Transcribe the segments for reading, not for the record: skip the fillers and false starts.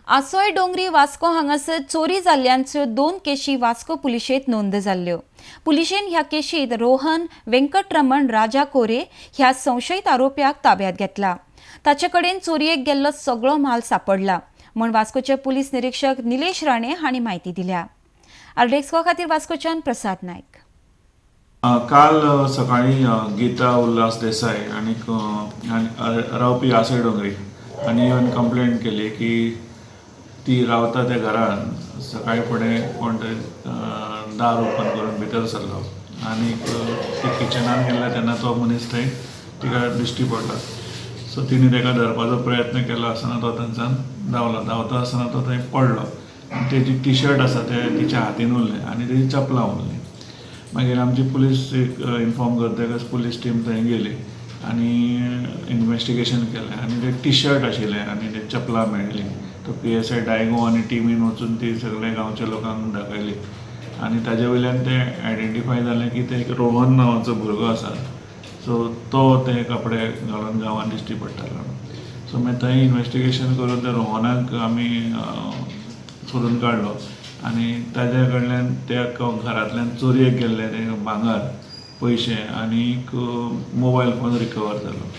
आसोय डोंगरी वास्को हांगासर चोरी जाल्ल्यांच्यो 2 केशी वास्को पुलिशेंत नोंद जाल्ल्यो. पुलिशेन ह्या केशींत रोहन वेंकटरमण राजा कोरे ह्या संशयित आरोप्याक ताब्यांत घेतला. ताचे कडेन चोरयेक गेल्लो सगळो माल सांपडला म्हूण वास्कोचे पुलीस निरीक्षक निलेश राणे हांणी म्हायती दिल्या. आरडेक्सको खातीर वास्कोच्यान प्रसाद नायक. काल सकाळी गीता उल्हास देसाई आणि रावपी आसोय डोंगरी हांणी येवन कंप्लेंट केली की ती रावता त्या घरान सकाळी फुडें कोण तरी दार ओपन करून भितर सरलो आनी ती किचनान गेल्या तेन्ना तो मनीस थंय तिका दिश्टी पडला. सो तिणी ताका धरपाचो प्रयत्न केलो आसतना तो थंयच्यान धांवता आसतना तो थंय पडलो. तेजी टी शर्ट आसा ते तिच्या हातीन उरलें आनी तेजी चपलां उरलीं. मागीर आमची पुलीस इन्फॉर्म करतकच पुलीस टीम थंय गेली आनी इन्वेस्टिगेशन केलें आनी ते टी शर्ट आशिल्लें आनी ते चपलां मेळ्ळी. तो PSI डायगो आनी टिमीन वचून ती सगळे गांवच्या लोकांक दाखयली आनी ताजे वयल्यान ते आयडेंटिफाय जालें की ते एक रोहन नांवाचो भुरगो आसा. सो तो ते कपडे घालून गांवांत दिश्टी पडटालो. सो मागीर थंय इन्वेस्टिगेशन करून ते रोहनाक आमी सोदून काडलो आनी ताजे कडल्यान त्या घरांतल्यान चोरयेक गेल्ले ते भांगर, पयशे आनीक मोबायल फोन रिकवर जालो.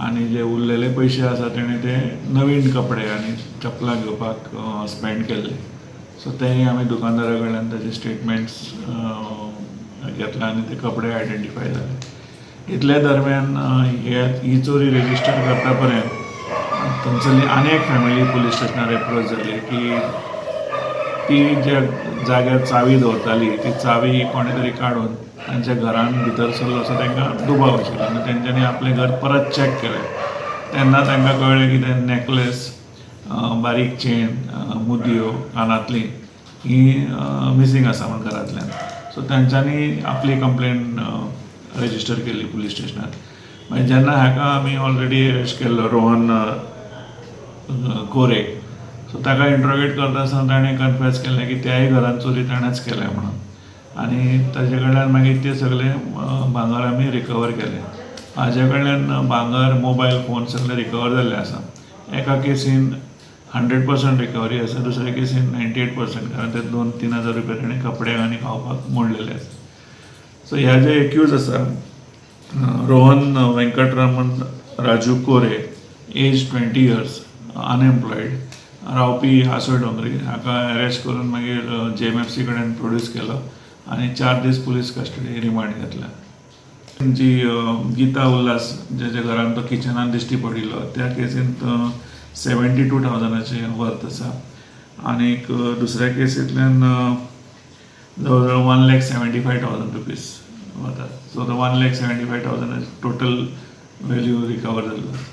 आनी जे उरलेले पयशे आसा तेणे ते नवीन कपडे आनी चपलां घेवपाक स्पेंड केल्ले. सो तेय आमी दुकानदारा कडल्यान ताजे स्टेटमेंट्स घेतले आनी ते कपडे आयडेंटिफाय जाले. इतले दरम्यान ही चोरी रेजिस्टर करता पर्यंत थंयसरली आनी एक फॅमिली पुलीस स्टेशनार एप्रोच जाली की ती ज्या जाग्यार चावी दवरताली ती चावी कोणे तरी काडून तांच्या घरान भितर सरलो असो तांकां दुबाव आशिल्लो आनी तेंच्यांनी आपलें घर परत चॅक केलें. तेन्ना तांकां कळ्ळें की ते नेकलेस, बारीक चेन, मुदयो कानांतली ही मिसींग आसा म्हूण घरांतल्यान. सो तांच्यांनी आपली कंप्लेन रेजिस्टर केली पुलीस स्टेशनार. मागीर जेन्ना हाका आमी ऑलरेडी अरेस्ट केल्लो रोहन कोरेक. सो ताका इंट्रोगेट करता आसतना ताणें कन्फेस केलें की त्याय घरान चोरी ताणेंच केल्या म्हणून आनी ताजे कडल्यान मागीर ते सगळे भांगर आमी रिकवर केले. हाजे कडल्यान भांगर, मोबायल फोन सगळे रिकवर जाल्ले आसा. एका केसीन 100% रिकवरी आसा, दुसऱ्या केसीन 98% कारण ते 2-3 हजार रुपया ताणें कपडे आनी खावपाक मोडलेले आसा. सो ह्या जे एक्यूज आसा रोहन वेंकटरमण राजू कोरे, एज 20 years, अनएम्प्लॉयड, रावपी आसोय डोंगरी, हाका अरेस्ट करून मागीर JMFC कडेन प्रोड्यूस केलो आनी 4 दीस पुलीस कस्टडी रिमांड घेतल्या. जी गीता उल्हास जेच्या घरान तो किचनान दिश्टी पडिल्लो त्या केसींत 72,000चे वर्थ आसा आनीक दुसऱ्या केसींतल्यान जवळ जवळ 1,75,000 रुपीज वता. सो तो 1,75,000 टोटल वॅल्यू रिकवर जाल्लो.